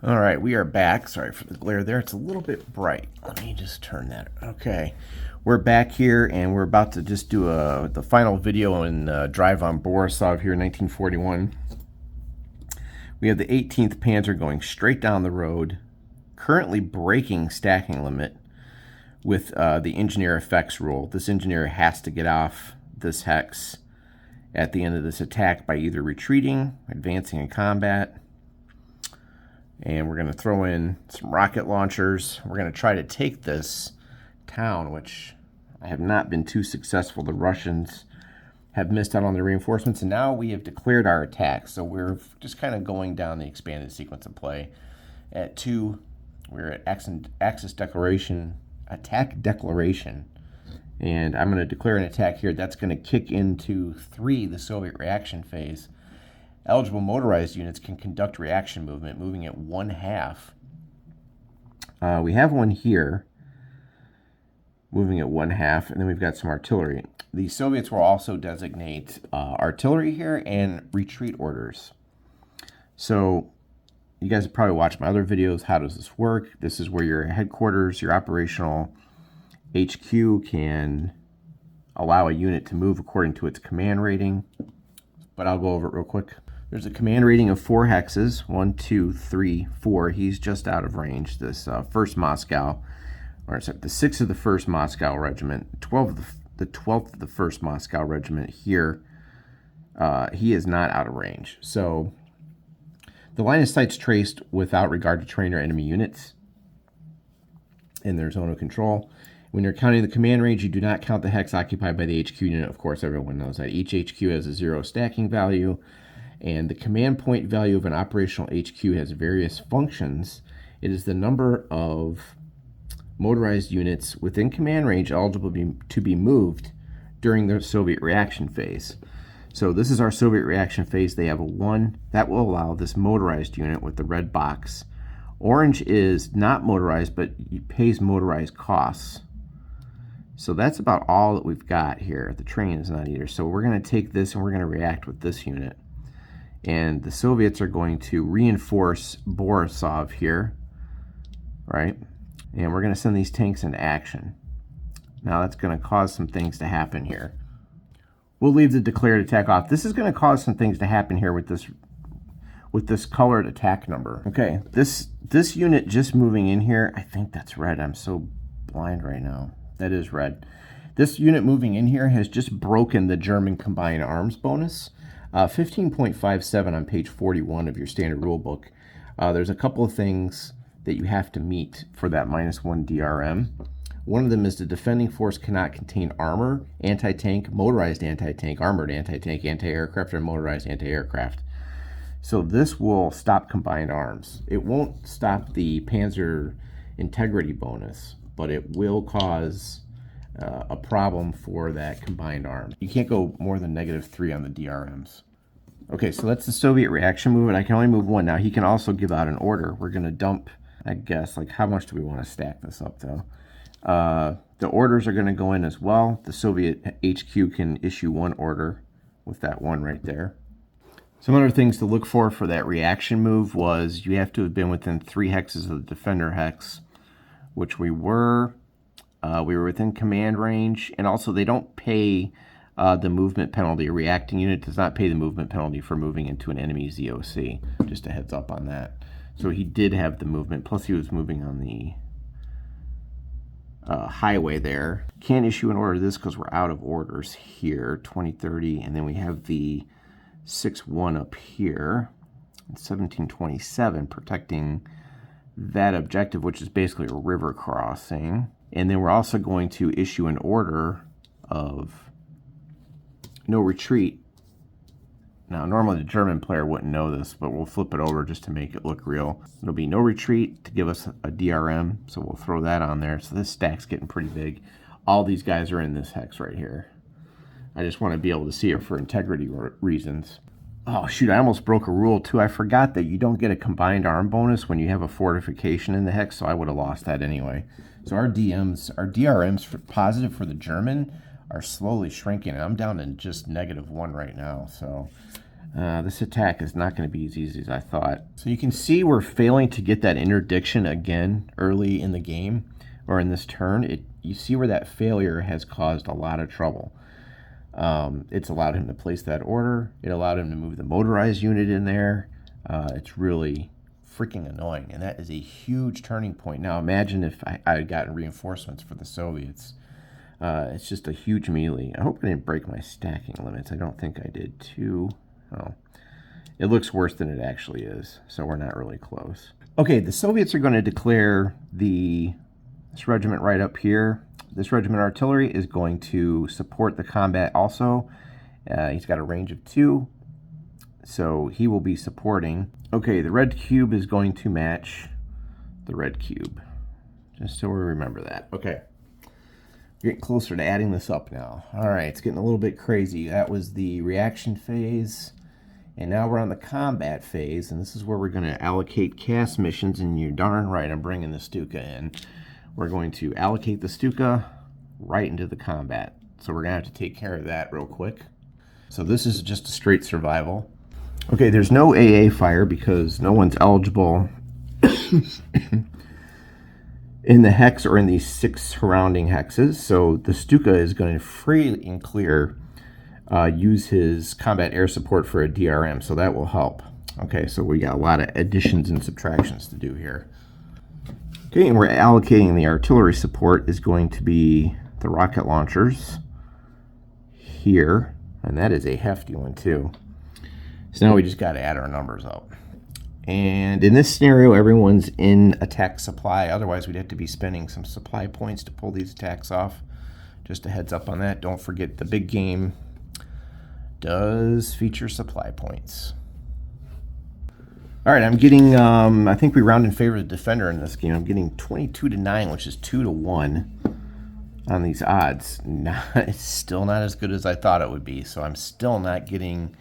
All right, we are back. Sorry for the glare there. It's a little bit bright. Let me just turn that. Okay. We're back here, and we're about to just do the final video in Drive on Borisov here in 1941. We have the 18th Panzer going straight down the road, currently breaking stacking limit with the engineer effects rule. This engineer has to get off this hex at the end of this attack by either retreating, advancing in combat, and we're going to throw in some rocket launchers. We're going to try to take this town, which I have not been too successful. The Russians have missed out on their reinforcements, and now we have declared our attack. So we're just kind of going down the expanded sequence of play. At 2, we're at Axis declaration, attack declaration, and I'm going to declare an attack here. That's going to kick into 3, the Soviet reaction phase. Eligible motorized units can conduct reaction movement, moving at 1/2. We have one here, moving at 1/2, and then we've got some artillery. The Soviets will also designate artillery here and retreat orders. So you guys have probably watched my other videos. How does this work? This is where your headquarters, your operational HQ, can allow a unit to move according to its command rating. But I'll go over it real quick. There's a command rating of 4 hexes, 1, 2, 3, 4. He's just out of range. This 1st Moscow, or sorry, the 6th of the 1st Moscow Regiment, the 12th of the 1st Moscow Regiment here, he is not out of range. So the line of sight's traced without regard to terrain or enemy units in their zone of control. When you're counting the command range, you do not count the hex occupied by the HQ unit. Of course, everyone knows that. Each HQ has a 0 stacking value, and the command point value of an operational HQ has various functions. It is the number of motorized units within command range eligible to be moved during the Soviet reaction phase. So this is our Soviet reaction phase. They have a 1. That will allow this motorized unit with the red box. Orange is not motorized, but it pays motorized costs. So that's about all that we've got here. The train is not either. So we're going to take this and we're going to react with this unit. And the Soviets are going to reinforce Borisov here, right? And we're going to send these tanks into action. Now that's going to cause some things to happen here. We'll leave the declared attack off. This is going to cause some things to happen here with this colored attack number. Okay, this unit just moving in here, I think that's red. I'm so blind right now. That is red. This unit moving in here has just broken the German combined arms bonus. 15.57 on page 41 of your standard rule book. There's a couple of things that you have to meet for that -1 DRM. One of them is the defending force cannot contain armor, anti-tank, motorized anti-tank, armored anti-tank, anti-aircraft, or motorized anti-aircraft. So this will stop combined arms. It won't stop the Panzer integrity bonus, but it will cause a problem for that combined arm. You can't go more than -3 on the DRMs. Okay, so that's the Soviet reaction movement. I can only move 1 now. He can also give out an order. We're going to dump, I guess, like how much do we want to stack this up though? The orders are going to go in as well. The Soviet HQ can issue 1 order with that 1 right there. Some other things to look for that reaction move was you have to have been within 3 hexes of the defender hex, which we were. We were within command range, and also they don't pay the movement penalty. A reacting unit does not pay the movement penalty for moving into an enemy ZOC. Just a heads up on that. So he did have the movement, plus he was moving on the highway there. Can't issue an order this because we're out of orders here, 2030, and then we have the 6-1 up here, 1727, protecting that objective, which is basically a river crossing. And then we're also going to issue an order of no retreat. Now, normally the German player wouldn't know this, but we'll flip it over just to make it look real. It'll be no retreat to give us a DRM, so we'll throw that on there. So this stack's getting pretty big. All these guys are in this hex right here. I just want to be able to see it for integrity reasons. Oh, shoot, I almost broke a rule, too. I forgot that you don't get a combined arm bonus when you have a fortification in the hex, so I would have lost that anyway. So our DRMs for positive for the German are slowly shrinking. I'm down to just -1 right now, so This attack is not going to be as easy as I thought. So you can see we're failing to get that interdiction again early in the game, or in this turn. You see where that failure has caused a lot of trouble. It's allowed him to place that order. It allowed him to move the motorized unit in there. It's really freaking annoying, and that is a huge turning point. Now imagine if I had gotten reinforcements for the Soviets. It's just a huge melee. I hope I didn't break my stacking limits. I don't think I did too. Oh, it looks worse than it actually is, so we're not really close. Okay, the Soviets are going to declare this regiment right up here. This regiment artillery is going to support the combat also. He's got a range of 2, so he will be supporting. Okay, the red cube is going to match the red cube, just so we remember that. Okay. Getting closer to adding this up now. All right, it's getting a little bit crazy. That was the reaction phase, and now we're on the combat phase, and this is where we're going to allocate cast missions, and you're darn right I'm bringing the Stuka in. We're going to allocate the Stuka right into the combat, so we're going to have to take care of that real quick. So this is just a straight survival. Okay, there's no AA fire because no one's eligible in the hex or in these 6 surrounding hexes, so the Stuka is going to free and clear use his combat air support for a DRM, so that will help. Okay, so we got a lot of additions and subtractions to do here. Okay, and we're allocating the artillery support is going to be the rocket launchers here, and that is a hefty one too. So now we just got to add our numbers up. And in this scenario, everyone's in attack supply. Otherwise, we'd have to be spending some supply points to pull these attacks off. Just a heads up on that. Don't forget the big game does feature supply points. All right, I'm getting, I think we round in favor of the defender in this game. I'm getting 22-9, which is 2-1 on these odds. It's still not as good as I thought it would be, so I'm still not getting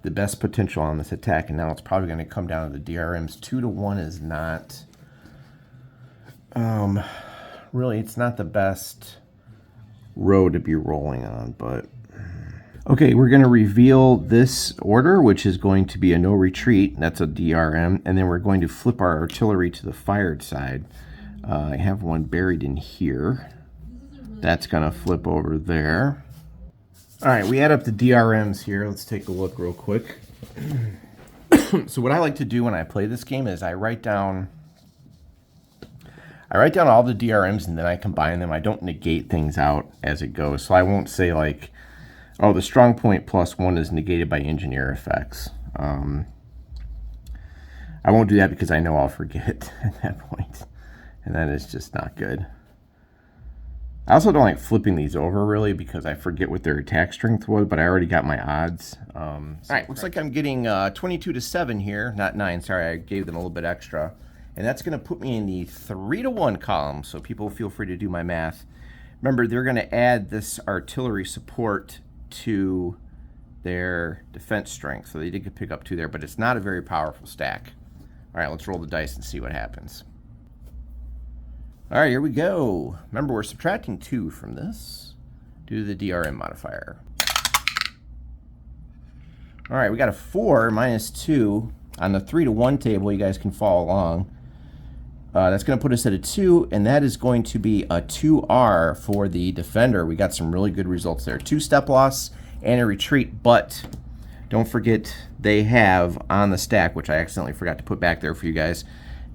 the best potential on this attack, and now it's probably going to come down to the DRMs. 2-1 is not, really, it's not the best road to be rolling on, but okay, we're going to reveal this order, which is going to be a no retreat. That's a DRM, and then we're going to flip our artillery to the fired side. I have one buried in here. That's going to flip over there. All right, we add up the DRMs here. Let's take a look real quick. So what I like to do when I play this game is I write down all the DRMs and then I combine them. I don't negate things out as it goes. So I won't say like, oh, the strong point +1 is negated by engineer effects. I won't do that because I know I'll forget at that point, and that is just not good. I also don't like flipping these over, really, because I forget what their attack strength was, but I already got my odds. All right, looks like I'm getting 22-7 here. Not 9, sorry, I gave them a little bit extra. And that's going to put me in the 3-1 column, so people feel free to do my math. Remember, they're going to add this artillery support to their defense strength, so they did pick up 2 there, but it's not a very powerful stack. All right, let's roll the dice and see what happens. All right, here we go. Remember, we're subtracting 2 from this due to the DRM modifier. All right, we got a 4 minus 2 on the 3-1 table. You guys can follow along. That's going to put us at a 2, and that is going to be a 2R for the defender. We got some really good results there. 2 step loss and a retreat, but don't forget they have on the stack, which I accidentally forgot to put back there for you guys,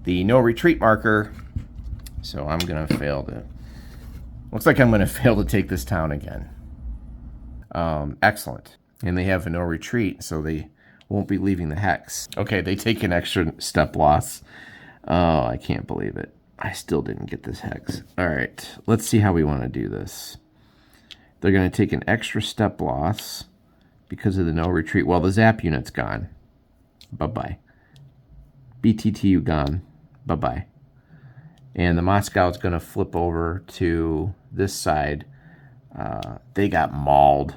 the no retreat marker. So I'm going to fail to, looks like I'm going to fail to take this town again. Excellent. And they have a no retreat, so they won't be leaving the hex. Okay, they take an extra step loss. Oh, I can't believe it. I still didn't get this hex. All right, let's see how we want to do this. They're going to take an extra step loss because of the no retreat. Well, the zap unit's gone. Bye-bye. BTTU gone. Bye-bye. And the Moscow's going to flip over to this side. They got mauled.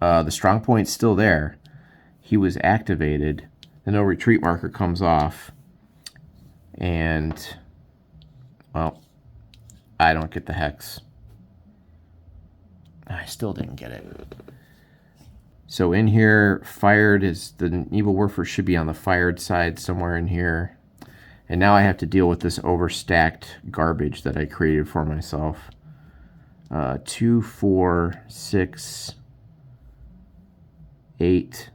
The strong point's still there. He was activated. The no retreat marker comes off. And, well, I don't get the hex. I still didn't get it. So in here, fired is the Evil Warfer should be on the fired side somewhere in here. And now I have to deal with this overstacked garbage that I created for myself. 2, 4, 6, 8,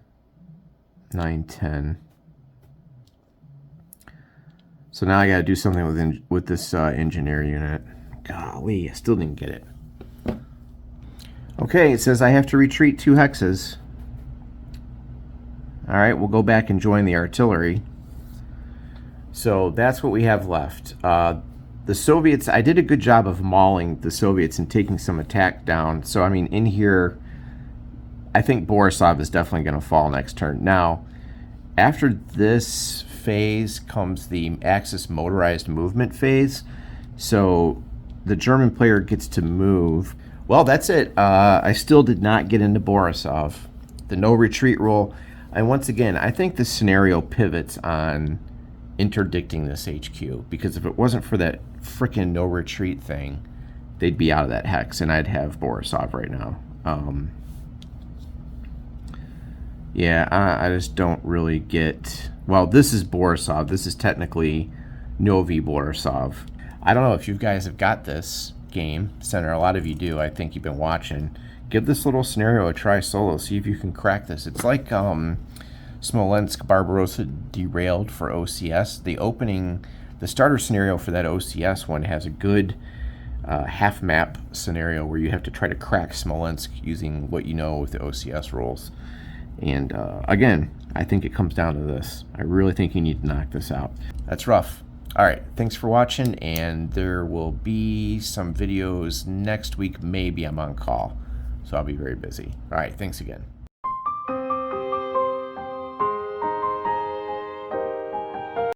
9, 10. So now I got to do something with this engineer unit. Golly, I still didn't get it. Okay, it says I have to retreat 2 hexes. Alright, we'll go back and join the artillery. So that's what we have left. The Soviets, I did a good job of mauling the Soviets and taking some attack down. So, I mean, in here, I think Borisov is definitely going to fall next turn. Now, after this phase comes the Axis motorized movement phase. So the German player gets to move. Well, that's it. I still did not get into Borisov. The no retreat rule. And once again, I think this scenario pivots on interdicting this HQ, because if it wasn't for that frickin' no retreat thing, they'd be out of that hex and I'd have Borisov right now. Yeah, I just don't really get... Well, this is Borisov. This is technically Novi Borisov. I don't know if you guys have got this game. Senator, a lot of you do. I think you've been watching. Give this little scenario a try solo. See if you can crack this. It's like Smolensk Barbarossa derailed for OCS. The starter scenario for that OCS one has a good half map scenario where you have to try to crack Smolensk using what you know with the OCS rules. And again, I think it comes down to this. I really think you need to knock this out. That's rough. All right, thanks for watching, and there will be some videos next week. Maybe I'm on call, so I'll be very busy. All right, thanks again.